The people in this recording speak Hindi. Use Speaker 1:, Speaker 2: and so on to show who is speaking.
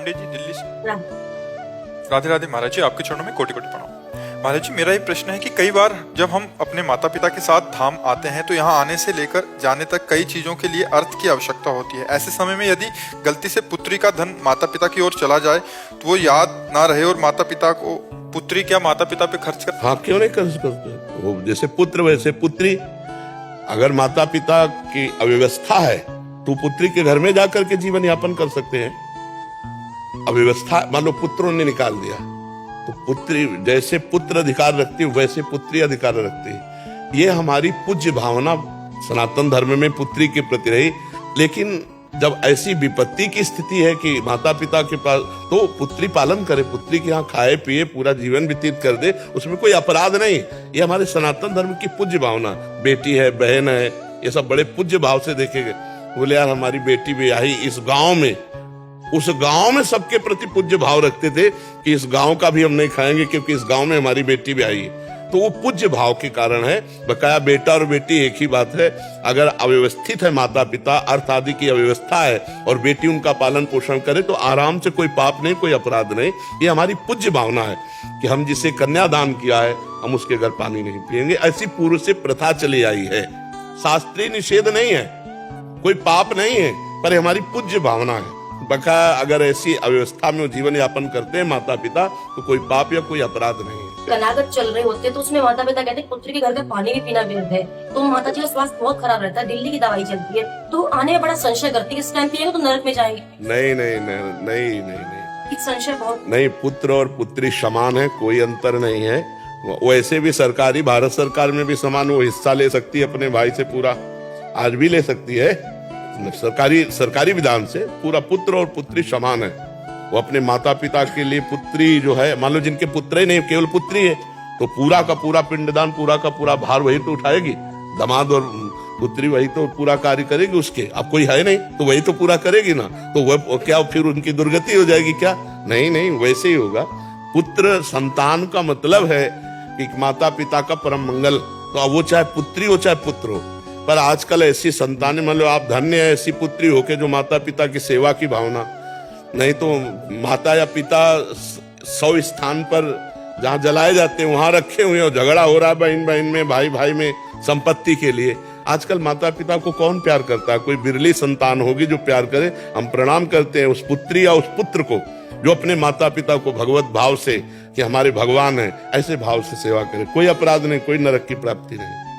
Speaker 1: पांडे जी, दिल्ली से।
Speaker 2: राम।
Speaker 1: राधे राधे महाराज जी, आपके चरणों में कोटि कोटि प्रणाम। महाराज जी, मेरा ये प्रश्न है कि कई बार जब हम अपने माता पिता के साथ धाम आते हैं तो यहाँ आने से लेकर जाने तक कई चीजों के लिए अर्थ की आवश्यकता होती है। ऐसे समय में यदि गलती से पुत्री का धन माता पिता की ओर चला जाए तो वो याद ना रहे और माता पिता को पुत्री क्या माता पिता पे खर्च कर।
Speaker 3: हाँ, क्यों नहीं खर्च करते? वो जैसे पुत्र वैसे पुत्री। अगर माता पिता की अव्यवस्था है तो पुत्री के घर में जाकर के जीवन यापन कर सकते हैं। अव्यवस्था मान लो पुत्रों ने निकाल दिया तो पुत्री जैसे पुत्र अधिकार रखती है वैसे पुत्री अधिकार रखती है। ये हमारी पूज्य भावना सनातन धर्म में पुत्री के प्रति रही। लेकिन जब ऐसी विपत्ति की स्थिति है कि माता पिता के पास, तो पुत्री पालन करे, पुत्री के यहाँ खाए पिए पूरा जीवन व्यतीत कर दे, उसमें कोई अपराध नहीं। ये हमारे सनातन धर्म की पूज्य भावना। बेटी है, बहन है, ये सब बड़े पूज्य भाव से देखे गए। बोले यार हमारी बेटी भी आई इस गांव में, उस गांव में सबके प्रति पूज्य भाव रखते थे कि इस गांव का भी हम नहीं खाएंगे क्योंकि इस गांव में हमारी बेटी भी आई है। तो वो पूज्य भाव के कारण है। बकाया बेटा और बेटी एक ही बात है। अगर अव्यवस्थित है माता पिता, अर्थ आदि की अव्यवस्था है और बेटी उनका पालन पोषण करे तो आराम से, कोई पाप नहीं, कोई अपराध नहीं। ये हमारी पूज्य भावना है कि हम जिसे कन्यादान किया है हम उसके घर पानी नहीं पिएंगे। ऐसी पूर्व से प्रथा चली आई है। शास्त्रीय निषेध नहीं है, कोई पाप नहीं है, पर हमारी पूज्य भावना है। बका अगर ऐसी अव्यवस्था में जीवन यापन करते हैं माता पिता तो कोई पाप या कोई अपराध नहीं है।
Speaker 2: अनागत चल रहे होते तो उसमें माता पिता कहते हैं पुत्री के घर का पानी भी पीना व्यर्थ है। तो माता जी का स्वास्थ्य बहुत खराब रहता है, दिल्ली की दवाई चलती है, तो आने में बड़ा संशय करती है इस टाइम पिएंगे तो नरक में जाएंगे।
Speaker 3: नहीं नहीं नहीं नहीं नहीं नहीं,
Speaker 2: संशय बहुत
Speaker 3: नहीं। पुत्र और पुत्री समान है, कोई अंतर नहीं है। वैसे भी सरकारी, भारत सरकार में भी समान वो हिस्सा ले सकती है अपने भाई से पूरा, आज भी ले सकती है। सरकारी विधान से पूरा पुत्र और पुत्री समान है। वो अपने माता पिता के लिए पुत्री जो है, मान लो जिनके पुत्र ही नहीं केवल पुत्री है तो पूरा का पूरा पिंडदान, पूरा का पूरा भार वही तो उठाएगी। दामाद और पुत्री वही तो पूरा कार्य करेगी उसके। अब कोई है नहीं तो वही तो पूरा करेगी ना। तो वह क्या फिर उनकी दुर्गति हो जाएगी क्या? नहीं नहीं, वैसे ही होगा। पुत्र संतान का मतलब है कि माता पिता का परम मंगल। तो अब वो चाहे पुत्री हो चाहे पुत्र हो, पर आजकल ऐसी संतानें, मतलब आप धन्य है ऐसी पुत्री हो के जो माता पिता की सेवा की भावना। नहीं तो माता या पिता 100 स्थान पर जहाँ जलाए जाते हैं वहां रखे हुए और झगड़ा हो रहा है बहन बहन में, भाई भाई में, संपत्ति के लिए। आजकल माता पिता को कौन प्यार करता है? कोई बिरली संतान होगी जो प्यार करे। हम प्रणाम करते हैं उस पुत्री या उस पुत्र को जो अपने माता पिता को भगवत भाव से कि हमारे भगवान है ऐसे भाव से सेवा करे। कोई अपराध नहीं, कोई नरक की प्राप्ति नहीं।